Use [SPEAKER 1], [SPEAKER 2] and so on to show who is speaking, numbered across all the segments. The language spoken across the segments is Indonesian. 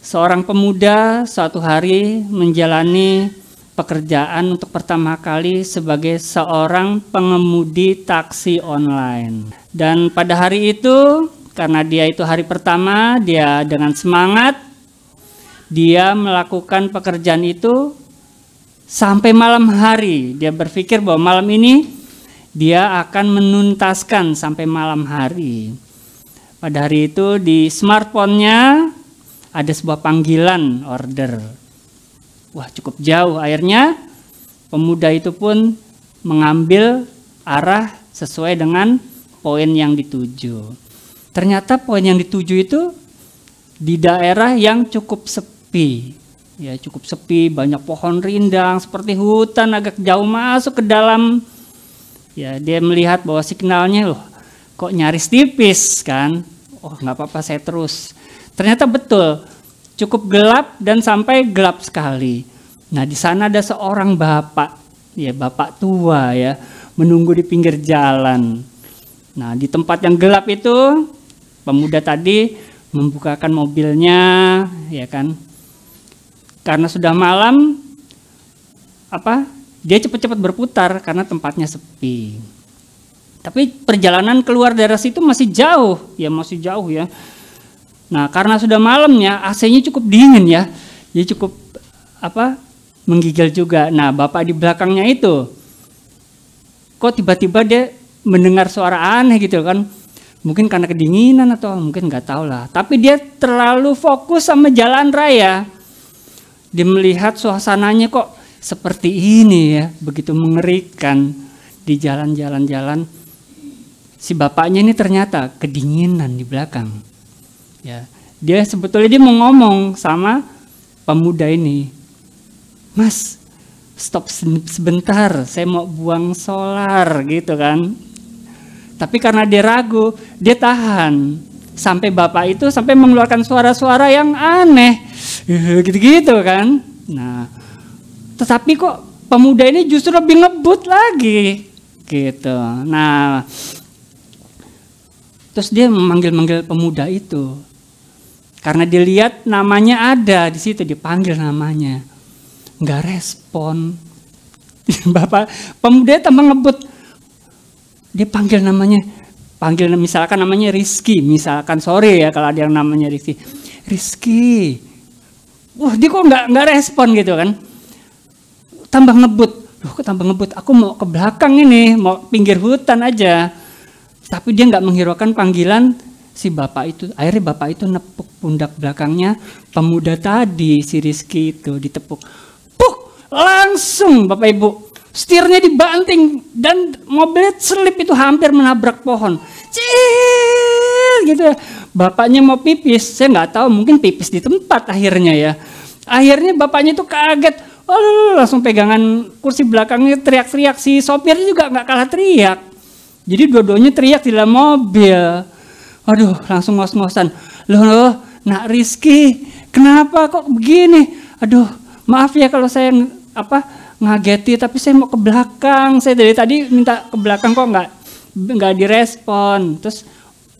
[SPEAKER 1] Seorang pemuda suatu hari menjalani pekerjaan untuk pertama kali sebagai seorang pengemudi taksi online. Dan pada hari itu, karena dia itu hari pertama, dia dengan semangat, dia melakukan pekerjaan itu sampai malam hari. Dia berpikir bahwa malam ini dia akan menuntaskan sampai malam hari. Pada hari itu di smartphone-nya ada sebuah panggilan order. Wah, cukup jauh. Akhirnya pemuda itu pun mengambil arah sesuai dengan poin yang dituju. Ternyata poin yang dituju itu di daerah yang cukup sepi. Ya, cukup sepi, banyak pohon rindang seperti hutan, agak jauh masuk ke dalam. Ya, dia melihat bahwa signalnya loh kok nyaris tipis kan. Oh, nggak apa-apa, saya terus. Ternyata betul, cukup gelap dan sampai gelap sekali. Nah, di sana ada seorang bapak, ya bapak tua ya, menunggu di pinggir jalan. Nah, di tempat yang gelap itu, pemuda tadi membukakan mobilnya, ya kan. Karena sudah malam, dia cepat-cepat berputar karena tempatnya sepi. Tapi perjalanan keluar dari situ masih jauh ya. Nah, karena sudah malamnya, AC-nya cukup dingin ya. Jadi cukup menggigil juga. Nah, bapak di belakangnya itu kok tiba-tiba dia mendengar suara aneh gitu kan. Mungkin karena kedinginan atau mungkin nggak tahu lah. Tapi dia terlalu fokus sama jalan raya. Dia melihat suasananya kok seperti ini ya, begitu mengerikan di jalan-jalan. Si bapaknya ini ternyata kedinginan di belakang. Ya, dia sebetulnya mau ngomong sama pemuda ini, Mas, stop sebentar, saya mau buang solar gitu kan. Tapi karena dia ragu, dia tahan sampai bapak itu sampai mengeluarkan suara-suara yang aneh, gitu-gitu kan. Nah, tetapi kok pemuda ini justru lebih ngebut lagi, gitu. Nah, terus dia memanggil pemuda itu. Karena dia lihat namanya ada di situ, dipanggil namanya. Enggak respon. Bapak pemuda tambah ngebut. Dia panggil namanya. Misalkan namanya Rizky, misalkan sorry ya kalau ada yang namanya Rizky. Rizky. Wah, dia kok enggak respon gitu kan. Tambah ngebut. Loh, kok tambah ngebut? Aku mau ke belakang ini, mau pinggir hutan aja. Tapi dia enggak menghiraukan panggilan si bapak itu. Akhirnya bapak itu nepuk pundak belakangnya pemuda tadi, si Rizky itu ditepuk. Puh, langsung Bapak Ibu, setirnya dibanting dan mobilnya selip itu hampir menabrak pohon. Cil gitu ya. Bapaknya mau pipis, saya nggak tahu, mungkin pipis di tempat akhirnya ya. Akhirnya bapaknya itu kaget, langsung pegangan kursi belakangnya teriak-teriak. Si sopirnya juga nggak kalah teriak. Jadi dua-duanya teriak di dalam mobil. Aduh, langsung ngos-ngosan. Loh, Nak Rizky, kenapa kok begini? Aduh, maaf ya kalau saya ngageti, tapi saya mau ke belakang. Saya dari tadi minta ke belakang kok nggak direspon. Terus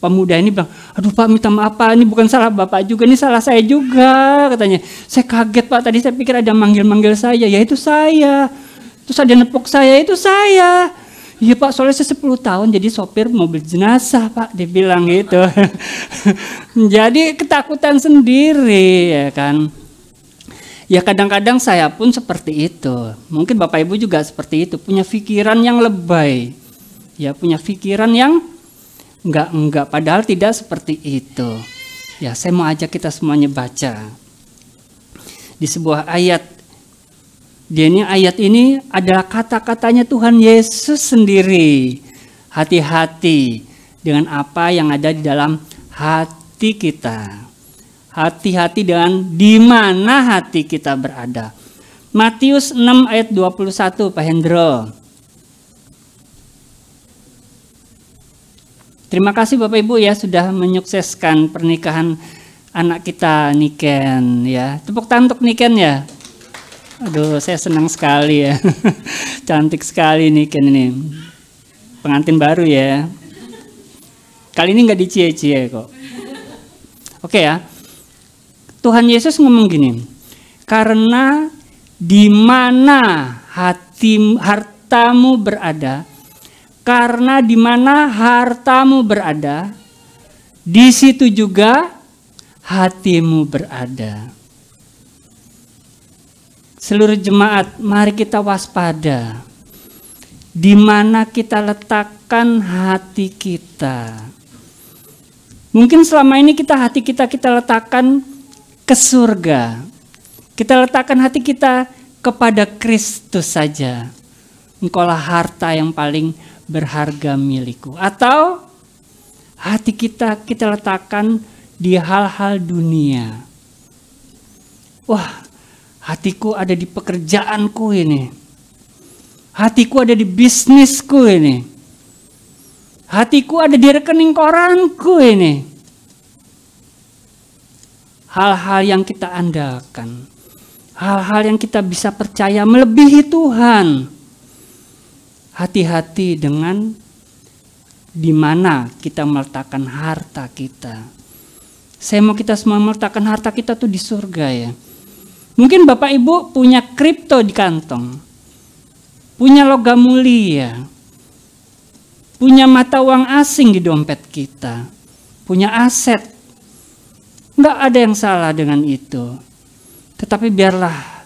[SPEAKER 1] pemuda ini bilang, aduh Pak, minta maaf Pak, ini bukan salah Bapak juga, ini salah saya juga, katanya. Saya kaget Pak, tadi saya pikir ada manggil-manggil saya, ya itu saya. Terus ada nepuk saya, itu saya. Iya Pak, soalnya saya 10 tahun jadi sopir mobil jenazah Pak, dia bilang gitu. Jadi ketakutan sendiri ya kan. Ya kadang-kadang saya pun seperti itu. Mungkin Bapak Ibu juga seperti itu, punya pikiran yang lebay. Ya punya pikiran yang enggak padahal tidak seperti itu. Ya saya mau ajak kita semuanya baca. Di sebuah ayat. Ayat ini adalah kata-katanya Tuhan Yesus sendiri. Hati-hati dengan apa yang ada di dalam hati kita. Hati-hati dengan di mana hati kita berada. Matius 6 ayat 21, Pak Hendro. Terima kasih Bapak Ibu ya sudah menyukseskan pernikahan anak kita Niken ya. Tepuk tangan untuk Niken ya. Aduh, saya senang sekali ya. Cantik sekali nih Ken ini. Pengantin baru ya. Kali ini nggak dicie-cie kok. Oke ya. Tuhan Yesus ngomong gini, karena di mana hartamu berada, karena di mana hartamu berada, di situ juga hatimu berada. Seluruh jemaat, mari kita waspada. Di mana kita letakkan hati kita. Mungkin selama ini hati kita letakkan ke surga. Kita letakkan hati kita kepada Kristus saja. Engkaulah harta yang paling berharga milikku. Atau hati kita letakkan di hal-hal dunia. Wah, hatiku ada di pekerjaanku ini. Hatiku ada di bisnisku ini. Hatiku ada di rekening koranku ini. Hal-hal yang kita andalkan. Hal-hal yang kita bisa percaya melebihi Tuhan. Hati-hati dengan di mana kita meletakkan harta kita. Saya mau kita semua meletakkan harta kita tuh di surga ya. Mungkin Bapak Ibu punya kripto di kantong. Punya logam mulia. Punya mata uang asing di dompet kita. Punya aset. Enggak ada yang salah dengan itu. Tetapi biarlah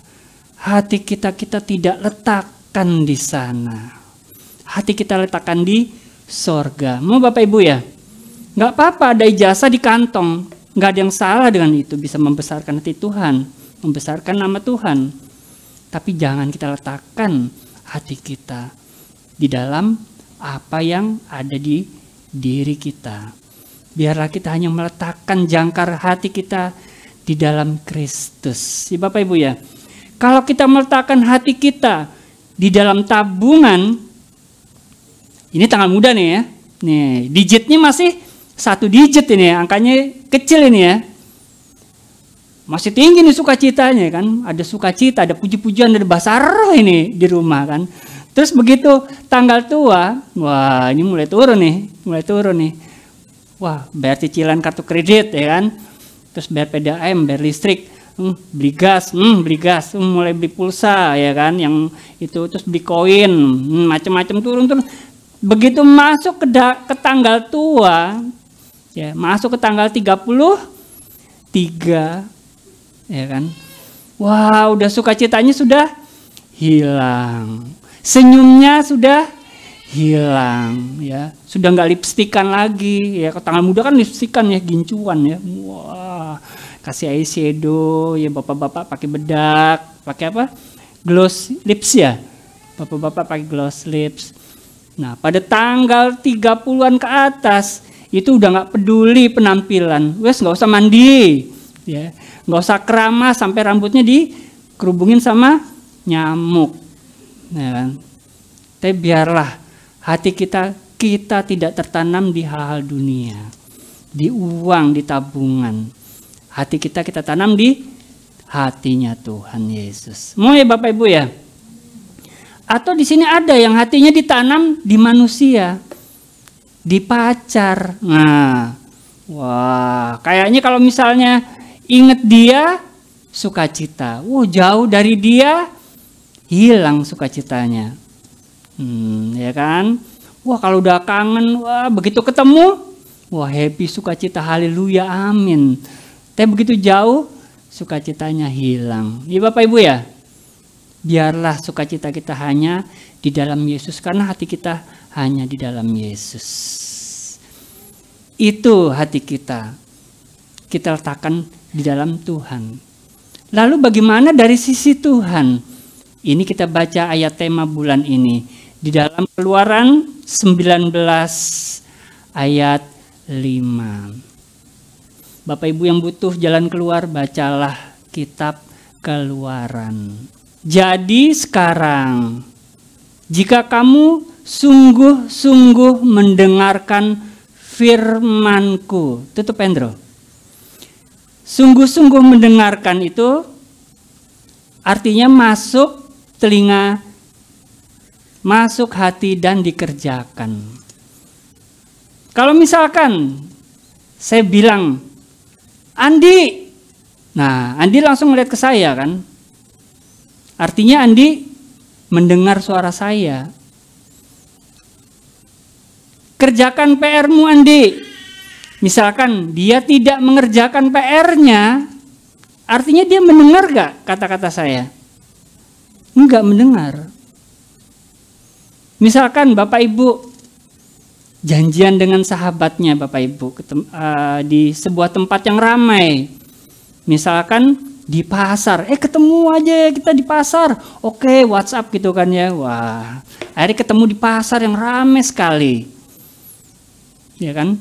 [SPEAKER 1] hati kita tidak letakkan di sana. Hati kita letakkan di sorga. Mau Bapak Ibu ya? Enggak apa-apa ada ijazah di kantong. Enggak ada yang salah dengan itu. Bisa membesarkan hati Tuhan. Membesarkan nama Tuhan. Tapi jangan kita letakkan hati kita di dalam apa yang ada di diri kita. Biarlah kita hanya meletakkan jangkar hati kita di dalam Kristus. Ya Bapak Ibu ya, kalau kita meletakkan hati kita di dalam tabungan, ini tanggal muda nih ya, nih digitnya masih 1 digit ini, angkanya kecil ini ya. Masih tinggi nih sukacitanya kan, ada sukacita, ada puji-pujian, ada bahasa roh ini di rumah kan. Terus begitu tanggal tua, wah ini mulai turun nih. Wah bayar cicilan kartu kredit ya kan. Terus bayar PDAM, bayar listrik, beli gas, mulai beli pulsa ya kan, yang itu terus beli koin, macam-macam turun. Begitu masuk ke tanggal tua, ya masuk ke tanggal 33. Ya kan? Wah, udah sukacitanya sudah hilang. Senyumnya sudah hilang ya. Sudah enggak lipstikan lagi ya. Ke tanggal muda kan lipstikan ya, gincuan ya. Wah, kasih eyeshadow ya, bapak-bapak pakai bedak, pakai apa? Gloss lips ya. Bapak-bapak pakai gloss lips. Nah, pada tanggal 30-an ke atas itu udah enggak peduli penampilan. Wes enggak usah mandi. Ya, nggak usah keramas sampai rambutnya dikerubungin sama nyamuk, ya kan? Tapi biarlah hati kita tidak tertanam di hal-hal dunia, di uang, di tabungan. Hati kita tanam di hatinya Tuhan Yesus. Mau ya Bapak Ibu ya? Atau di sini ada yang hatinya ditanam di manusia, di pacar. Nah, wah, kayaknya kalau misalnya ingat dia, sukacita. Jauh dari dia, hilang sukacitanya. Ya kan? Wah, kalau udah kangen, wah begitu ketemu, wah happy, sukacita, haleluya, amin. Tapi begitu jauh, sukacitanya hilang. Ya Bapak Ibu ya, biarlah sukacita kita hanya di dalam Yesus, karena hati kita hanya di dalam Yesus. Itu hati kita letakkan di dalam Tuhan. Lalu bagaimana dari sisi Tuhan? Ini kita baca ayat tema bulan ini di dalam Keluaran 19 ayat 5. Bapak Ibu yang butuh jalan keluar, bacalah kitab Keluaran. Jadi sekarang, jika kamu sungguh-sungguh mendengarkan firman-Ku, tutup Pendro. Sungguh-sungguh mendengarkan itu artinya masuk telinga, masuk hati dan dikerjakan. Kalau misalkan saya bilang, Andi, Nah, Andi langsung melihat ke saya kan. Artinya Andi mendengar suara saya. Kerjakan PR-mu Andi. Misalkan dia tidak mengerjakan PR-nya, artinya dia mendengar gak kata-kata saya? Enggak mendengar. Misalkan Bapak Ibu janjian dengan sahabatnya Bapak Ibu di sebuah tempat yang ramai. Misalkan di pasar, ketemu aja kita di pasar. Oke, WhatsApp gitu kan ya. Wah, akhirnya ketemu di pasar yang ramai sekali. Ya kan?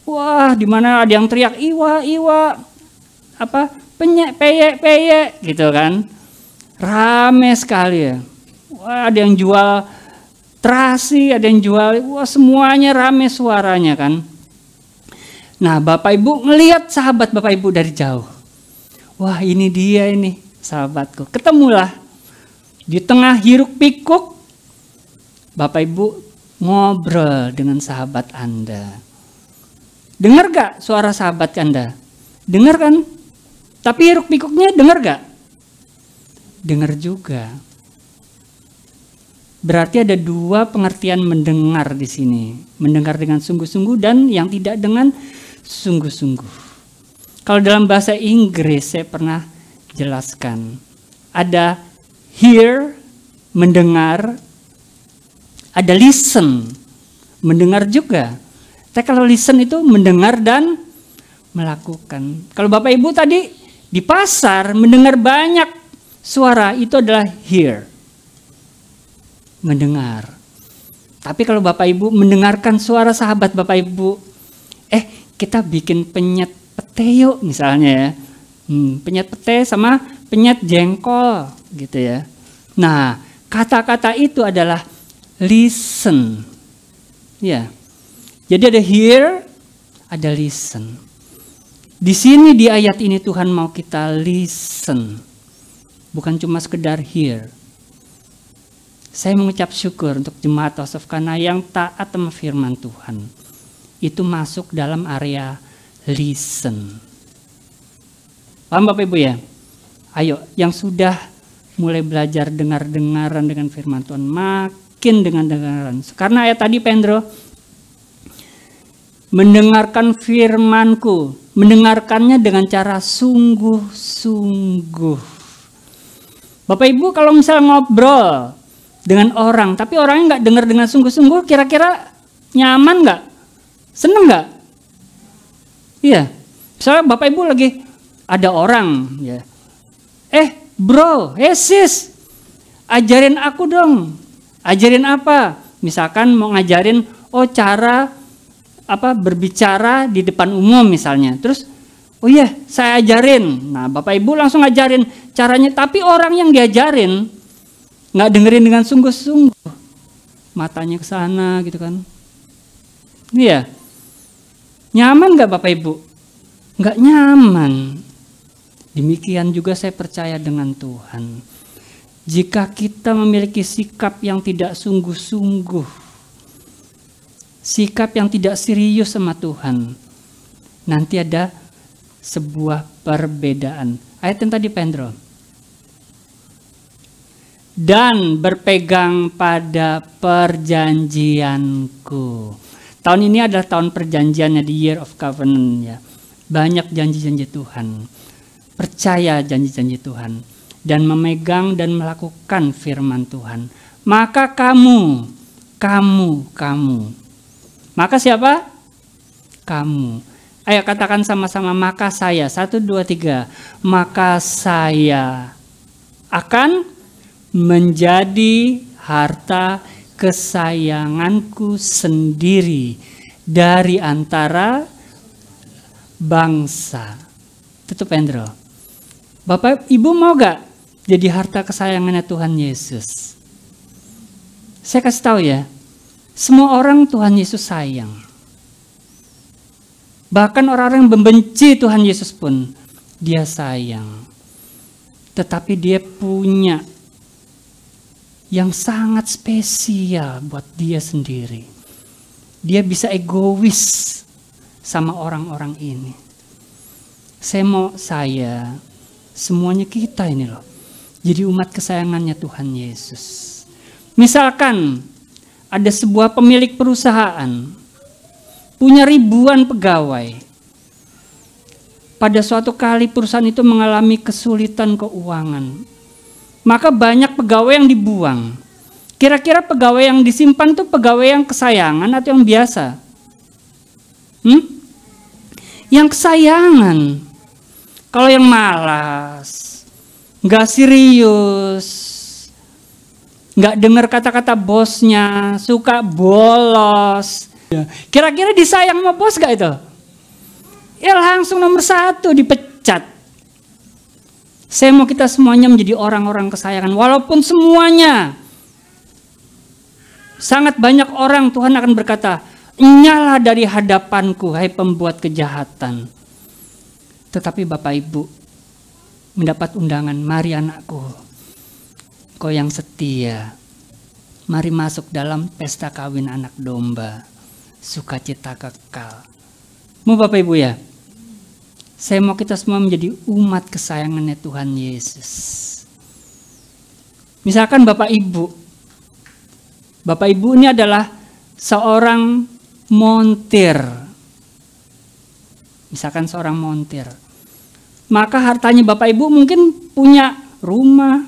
[SPEAKER 1] Wah, di mana ada yang teriak iwa, penyek, peyek gitu kan. Ramai sekali ya. Wah, ada yang jual terasi, ada yang jual, wah semuanya rame suaranya kan. Nah, Bapak Ibu ngelihat sahabat Bapak Ibu dari jauh. Wah, ini dia ini sahabatku. Ketemulah di tengah hiruk pikuk, Bapak Ibu ngobrol dengan sahabat Anda. Dengar gak suara sahabat Anda? Dengar kan? Tapi hiruk pikuknya dengar gak? Dengar juga. Berarti ada dua pengertian mendengar di sini. Mendengar dengan sungguh-sungguh dan yang tidak dengan sungguh-sungguh. Kalau dalam bahasa Inggris saya pernah jelaskan. Ada hear, mendengar. Ada listen, mendengar juga. Tapi kalau listen itu mendengar dan melakukan. Kalau Bapak Ibu tadi di pasar mendengar banyak suara, itu adalah hear. Mendengar. Tapi kalau Bapak Ibu mendengarkan suara sahabat Bapak Ibu, kita bikin penyet pete yuk misalnya ya. Penyet pete sama penyet jengkol gitu ya. Nah, kata-kata itu adalah listen. Ya. Jadi ada hear, ada listen. Di sini di ayat ini Tuhan mau kita listen. Bukan cuma sekedar hear. Saya mengucap syukur untuk jemaat House of Kana yang taat sama firman Tuhan. Itu masuk dalam area listen. Paham Bapak Ibu ya? Ayo, yang sudah mulai belajar dengar-dengaran dengan firman Tuhan, makin dengar-dengaran. Karena ayat tadi Pendro, mendengarkan firman-Ku, mendengarkannya dengan cara sungguh-sungguh. Bapak Ibu kalau misalnya ngobrol dengan orang, tapi orangnya nggak dengar dengan sungguh-sungguh, kira-kira nyaman nggak? Seneng nggak? Iya. Misalnya Bapak Ibu lagi ada orang, ya. Bro, sis, ajarin aku dong. Ajarin apa? Misalkan mau ngajarin, cara berbicara di depan umum misalnya. Terus, saya ajarin. Nah, Bapak Ibu langsung ngajarin caranya. Tapi orang yang diajarin nggak dengerin dengan sungguh-sungguh, matanya ke sana gitu kan. Iya. Nyaman nggak Bapak Ibu? Nggak nyaman. Demikian juga saya percaya dengan Tuhan. Jika kita memiliki sikap yang tidak sungguh-sungguh, sikap yang tidak serius sama Tuhan, nanti ada sebuah perbedaan. Ayat yang tadi Pendro. Dan berpegang pada perjanjianku. Tahun ini adalah tahun perjanjiannya, the year of covenant ya. Banyak janji-janji Tuhan. Percaya janji-janji Tuhan. Dan memegang dan melakukan firman Tuhan. Maka kamu. Maka siapa? Kamu. Ayo katakan sama-sama, maka saya. 1, 2, 3. Maka saya akan menjadi harta kesayanganku sendiri dari antara bangsa. Tutup Pendro. Bapak Ibu mau gak jadi harta kesayangannya Tuhan Yesus? Saya kasih tahu ya, semua orang Tuhan Yesus sayang. Bahkan orang-orang yang membenci Tuhan Yesus pun dia sayang. Tetapi dia punya yang sangat spesial buat dia sendiri. Dia bisa egois sama orang-orang ini. Saya Semuanya kita ini loh. Jadi umat kesayangannya Tuhan Yesus. Misalkan ada sebuah pemilik perusahaan, punya ribuan pegawai. Pada suatu kali perusahaan itu mengalami kesulitan keuangan. Maka banyak pegawai yang dibuang. Kira-kira pegawai yang disimpan itu pegawai yang kesayangan atau yang biasa? Yang kesayangan. Kalau yang malas, nggak serius, nggak dengar kata-kata bosnya, suka bolos. Kira-kira disayang sama bos gak itu? Ya langsung nomor 1 dipecat. Saya mau kita semuanya menjadi orang-orang kesayangan. Walaupun semuanya sangat banyak orang, Tuhan akan berkata, "Nyala dari hadapanku, hai pembuat kejahatan." Tetapi Bapak Ibu mendapat undangan, "Mari anakku, kau yang setia, mari masuk dalam pesta kawin anak domba, sukacita kekal." Mau Bapak Ibu ya? Saya mau kita semua menjadi umat kesayangannya Tuhan Yesus. Misalkan Bapak Ibu ini adalah seorang montir. Misalkan seorang montir. Maka hartanya Bapak Ibu mungkin punya rumah,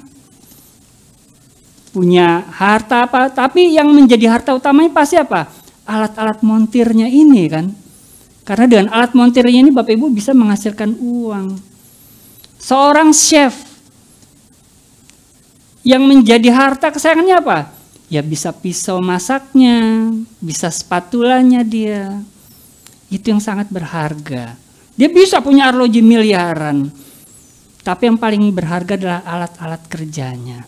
[SPEAKER 1] punya harta apa, tapi yang menjadi harta utamanya pasti apa? Alat-alat montirnya ini kan. Karena dengan alat montirnya ini Bapak Ibu bisa menghasilkan uang. Seorang chef yang menjadi harta kesayangannya apa? Ya bisa pisau masaknya, bisa spatulanya dia. Itu yang sangat berharga. Dia bisa punya arloji miliaran. Tapi yang paling berharga adalah alat-alat kerjanya.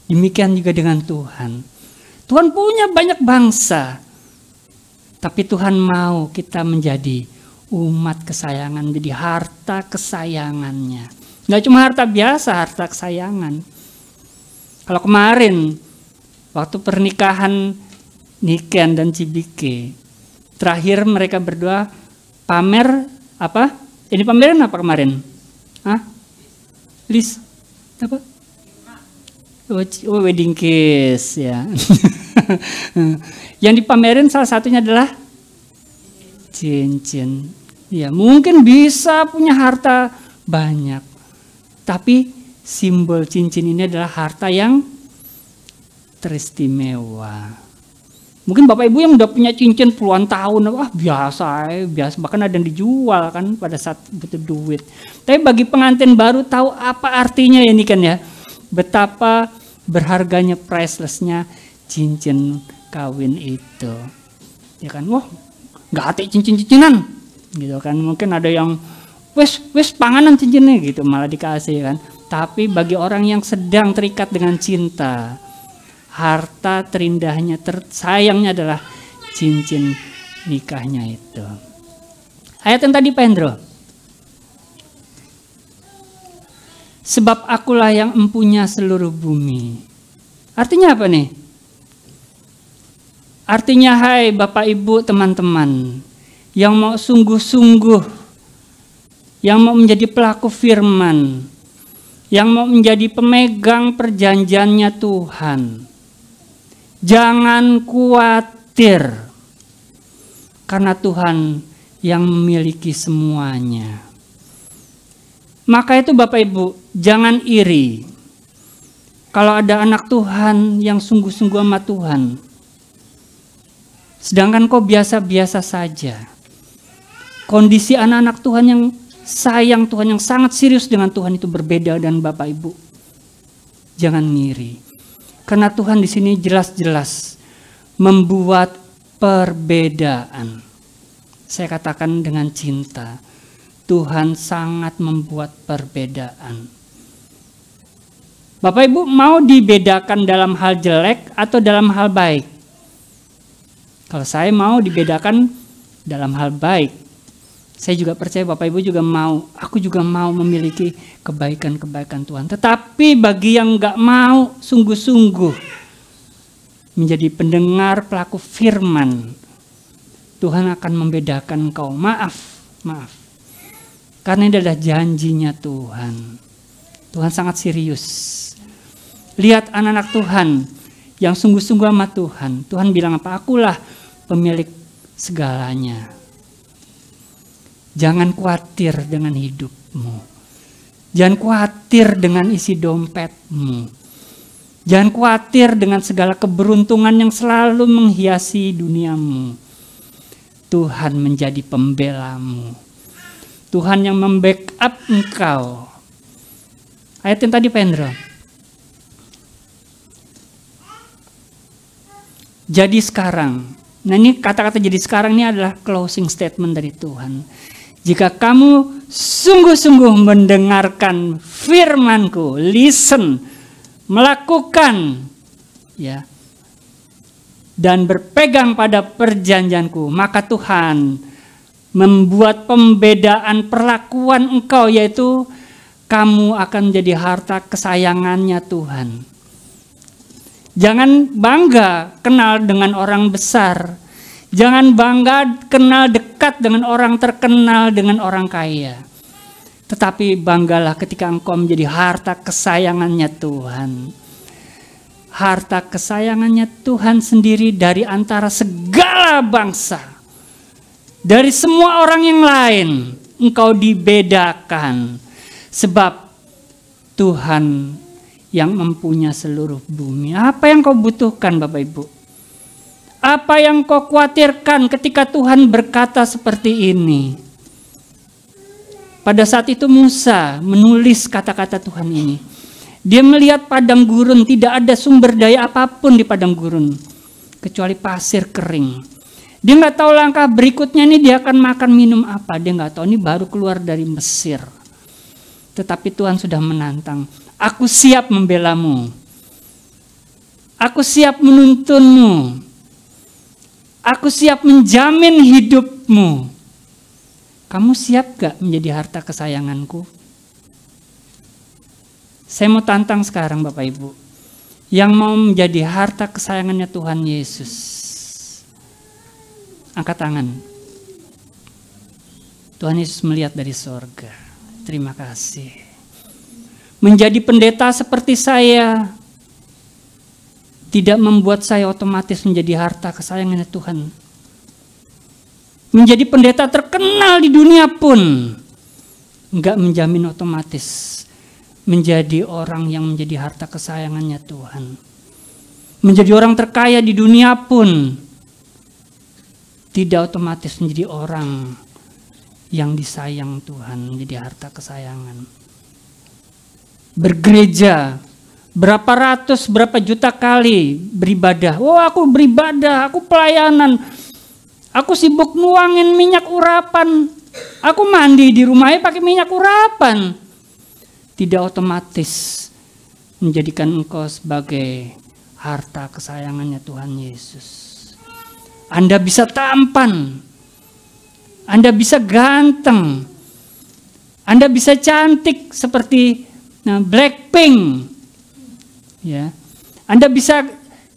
[SPEAKER 1] Demikian juga dengan Tuhan. Tuhan punya banyak bangsa. Tapi Tuhan mau kita menjadi umat kesayangan, menjadi harta kesayangannya. Nggak cuma harta biasa, harta kesayangan. Kalau kemarin, waktu pernikahan Niken dan Cibike, terakhir mereka berdua pamer apa? Ini pameran apa kemarin? List apa? Oh, wedding kiss ya. Yang dipamerin salah satunya adalah cincin. Ya, mungkin bisa punya harta banyak. Tapi simbol cincin ini adalah harta yang teristimewa. Mungkin Bapak Ibu yang udah punya cincin puluhan tahun, biasa, bahkan ada yang dijual kan pada saat butuh duit. Tapi bagi pengantin baru tahu apa artinya ya ini kan ya. Betapa berharganya, pricelessnya cincin kawin itu. Ya kan, nggak hati cincin-cincinan gitu kan. Mungkin ada yang wes panganan cincinnya gitu malah dikasih kan. Tapi bagi orang yang sedang terikat dengan cinta, harta terindahnya, tersayangnya adalah cincin nikahnya itu. Ayat yang tadi Pak Hendro. Sebab akulah yang empunya seluruh bumi. Artinya apa nih? Artinya hai Bapak Ibu teman-teman yang mau sungguh-sungguh, yang mau menjadi pelaku firman, yang mau menjadi pemegang perjanjiannya Tuhan. Jangan khawatir, karena Tuhan yang memiliki semuanya. Maka itu Bapak Ibu, jangan iri. Kalau ada anak Tuhan yang sungguh-sungguh sama Tuhan, sedangkan kau biasa-biasa saja. Kondisi anak-anak Tuhan yang sayang Tuhan, yang sangat serius dengan Tuhan itu berbeda dan Bapak Ibu. Jangan ngiri. Karena Tuhan di sini jelas-jelas membuat perbedaan. Saya katakan dengan cinta. Tuhan sangat membuat perbedaan. Bapak Ibu mau dibedakan dalam hal jelek atau dalam hal baik? Kalau saya mau dibedakan dalam hal baik. Saya juga percaya Bapak Ibu juga mau, aku juga mau memiliki kebaikan-kebaikan Tuhan. Tetapi bagi yang gak mau sungguh-sungguh menjadi pendengar pelaku firman, Tuhan akan membedakan kau. Maaf. Karena ini adalah janjinya Tuhan. Tuhan sangat serius. Lihat anak-anak Tuhan yang sungguh-sungguh sama Tuhan. Tuhan bilang apa? Akulah pemilik segalanya. Jangan khawatir dengan hidupmu. Jangan khawatir dengan isi dompetmu. Jangan khawatir dengan segala keberuntungan yang selalu menghiasi duniamu. Tuhan menjadi pembelamu. Tuhan yang membackup engkau. Ayat yang tadi Pendro. Jadi sekarang. Nah ini kata-kata jadi sekarang ini adalah closing statement dari Tuhan. Jika kamu sungguh-sungguh mendengarkan firman-Ku, listen, melakukan, ya, dan berpegang pada perjanjian-Ku, maka Tuhan membuat pembedaan perlakuan engkau, yaitu kamu akan menjadi harta kesayangannya Tuhan. Jangan bangga kenal dengan orang besar. Jangan bangga kenal dekat dengan orang terkenal, dengan orang kaya. Tetapi banggalah ketika engkau menjadi harta kesayangannya Tuhan. Harta kesayangannya Tuhan sendiri dari antara segala bangsa. Dari semua orang yang lain engkau dibedakan. Sebab Tuhan yang mempunyai seluruh bumi. Apa yang kau butuhkan Bapak Ibu? Apa yang kau khawatirkan ketika Tuhan berkata seperti ini? Pada saat itu Musa menulis kata-kata Tuhan ini. Dia melihat padang gurun, tidak ada sumber daya apapun di padang gurun. Kecuali pasir kering. Dia nggak tahu langkah berikutnya ini dia akan makan minum apa. Dia nggak tahu, ini baru keluar dari Mesir. Tetapi Tuhan sudah menantang. Aku siap membelamu. Aku siap menuntunmu. Aku siap menjamin hidupmu. Kamu siap gak menjadi harta kesayanganku? Saya mau tantang sekarang Bapak Ibu. Yang mau menjadi harta kesayangannya Tuhan Yesus. Angkat tangan. Tuhan Yesus melihat dari sorga. Terima kasih. Menjadi pendeta seperti saya tidak membuat saya otomatis menjadi harta kesayangannya Tuhan. Menjadi pendeta terkenal di dunia pun enggak menjamin otomatis menjadi orang yang menjadi harta kesayangannya Tuhan. Menjadi orang terkaya di dunia pun tidak otomatis menjadi orang yang disayang Tuhan, menjadi harta kesayangan. Bergereja berapa ratus, berapa juta kali beribadah. Oh aku beribadah, aku pelayanan. Aku sibuk nuangin minyak urapan. Aku mandi di rumahnya pakai minyak urapan. Tidak otomatis menjadikan engkau sebagai harta kesayangannya Tuhan Yesus. Anda bisa tampan. Anda bisa ganteng. Anda bisa cantik seperti Blackpink. Ya. Anda bisa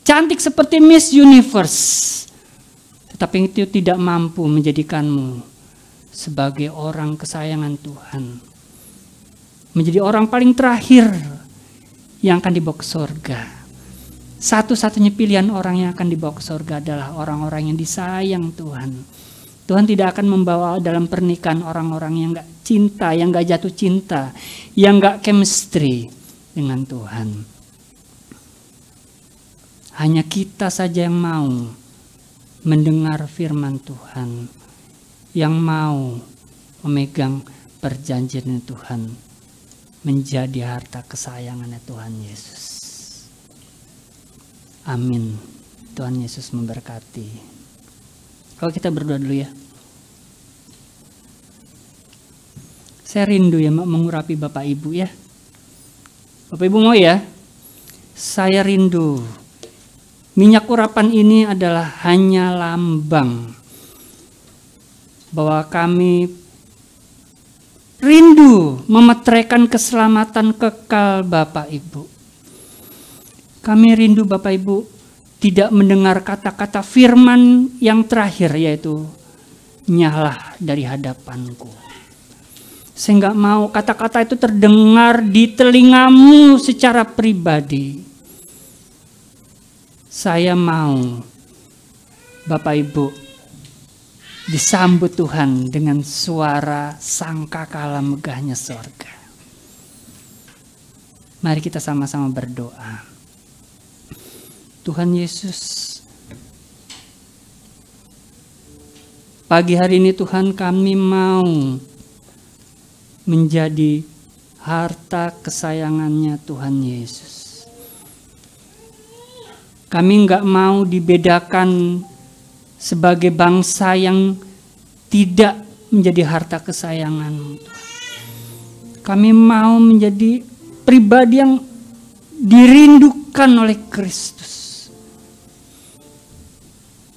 [SPEAKER 1] cantik seperti Miss Universe. Tetapi itu tidak mampu menjadikanmu sebagai orang kesayangan Tuhan. Menjadi orang paling terakhir yang akan dibawa ke surga. Satu-satunya pilihan orang yang akan dibawa ke surga adalah orang-orang yang disayang Tuhan. Tuhan tidak akan membawa dalam pernikahan orang-orang yang gak cinta, yang gak jatuh cinta, yang gak chemistry dengan Tuhan. Hanya kita saja yang mau mendengar firman Tuhan, yang mau memegang perjanjian Tuhan, menjadi harta kesayangannya Tuhan Yesus. Amin. Tuhan Yesus memberkati. Kalau kita berdoa dulu ya. Saya rindu ya mengurapi Bapak Ibu ya. Bapak Ibu mau ya? Saya rindu. Minyak urapan ini adalah hanya lambang bahwa kami rindu memeteraikan keselamatan kekal Bapak Ibu. Kami rindu Bapak Ibu tidak mendengar kata-kata firman yang terakhir, yaitu nyahlah dari hadapanku. Saya nggak mau kata-kata itu terdengar di telingamu secara pribadi. Saya mau Bapak Ibu disambut Tuhan dengan suara sangkakala megahnya sorga. Mari kita sama-sama berdoa. Tuhan Yesus, pagi hari ini Tuhan, kami mau menjadi harta kesayangannya Tuhan Yesus. Kami nggak mau dibedakan sebagai bangsa yang tidak menjadi harta kesayangan-Mu, Tuhan. Kami mau menjadi pribadi yang dirindukan oleh Kristus.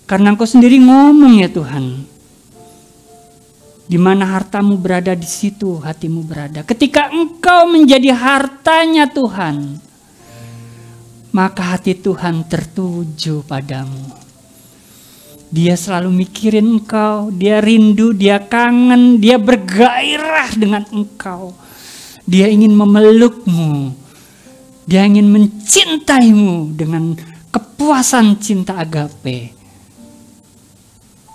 [SPEAKER 1] Karena Engkau sendiri ngomong ya Tuhan, di mana hartamu berada, di situ hatimu berada. Ketika Engkau menjadi hartanya Tuhan, maka hati Tuhan tertuju padamu. Dia selalu mikirin Engkau, dia rindu, dia kangen, dia bergairah dengan Engkau. Dia ingin memelukmu, dia ingin mencintaimu dengan kepuasan cinta agape.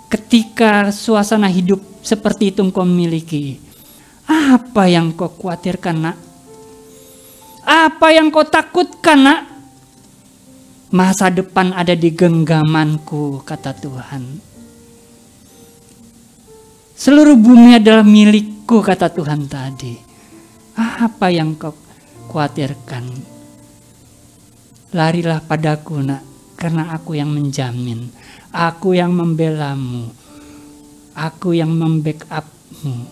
[SPEAKER 1] Ketika suasana hidup seperti itu Engkau miliki, apa yang kau khawatirkan, nak? Apa yang kau takutkan, nak? Masa depan ada di genggamanku, kata Tuhan. Seluruh bumi adalah milikku, kata Tuhan tadi. Apa yang kau khawatirkan? Larilah padaku, nak, karena aku yang menjamin. Aku yang membelamu. Aku yang membackupmu.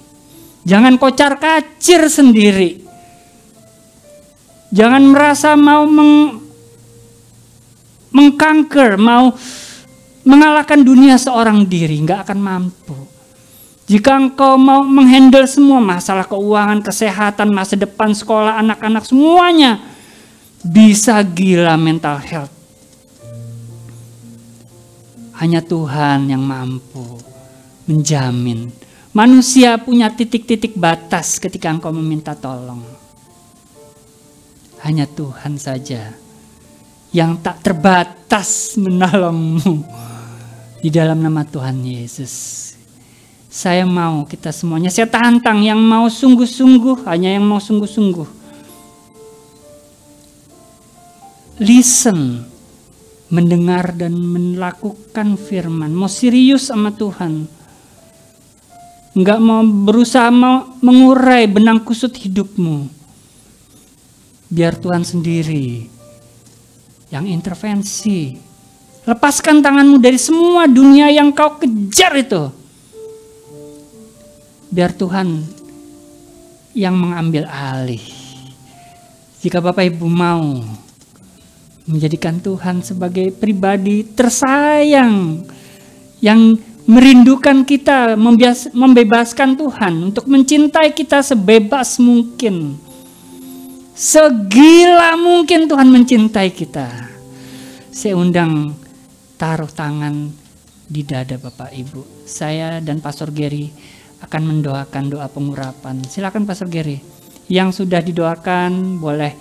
[SPEAKER 1] Jangan kocar-kacir sendiri. Jangan merasa mau mengkanker, mau mengalahkan dunia seorang diri. Nggak akan mampu. Jika engkau mau menghandle semua masalah keuangan, kesehatan, masa depan, sekolah, anak-anak, semuanya, bisa gila mental health. Hanya Tuhan yang mampu menjamin. Manusia punya titik-titik batas ketika engkau meminta tolong. Hanya Tuhan saja yang tak terbatas menolongmu. Di dalam nama Tuhan Yesus. Saya mau kita semuanya, saya tantang yang mau sungguh-sungguh, hanya yang mau sungguh-sungguh. Listen, mendengar dan melakukan firman, mau serius sama Tuhan. Enggak mau berusaha mengurai benang kusut hidupmu. Biar Tuhan sendiri yang intervensi. Lepaskan tanganmu dari semua dunia yang kau kejar itu. Biar Tuhan yang mengambil alih. Jika Bapak Ibu mau menjadikan Tuhan sebagai pribadi tersayang yang merindukan kita, membebaskan Tuhan untuk mencintai kita sebebas mungkin, segila mungkin Tuhan mencintai kita. Saya undang taruh tangan di dada Bapak Ibu. Saya dan Pastor Gary akan mendoakan doa pengurapan. Silakan Pastor Gary. Yang sudah didoakan boleh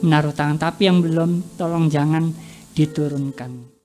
[SPEAKER 1] menaruh tangan, tapi yang belum tolong jangan diturunkan.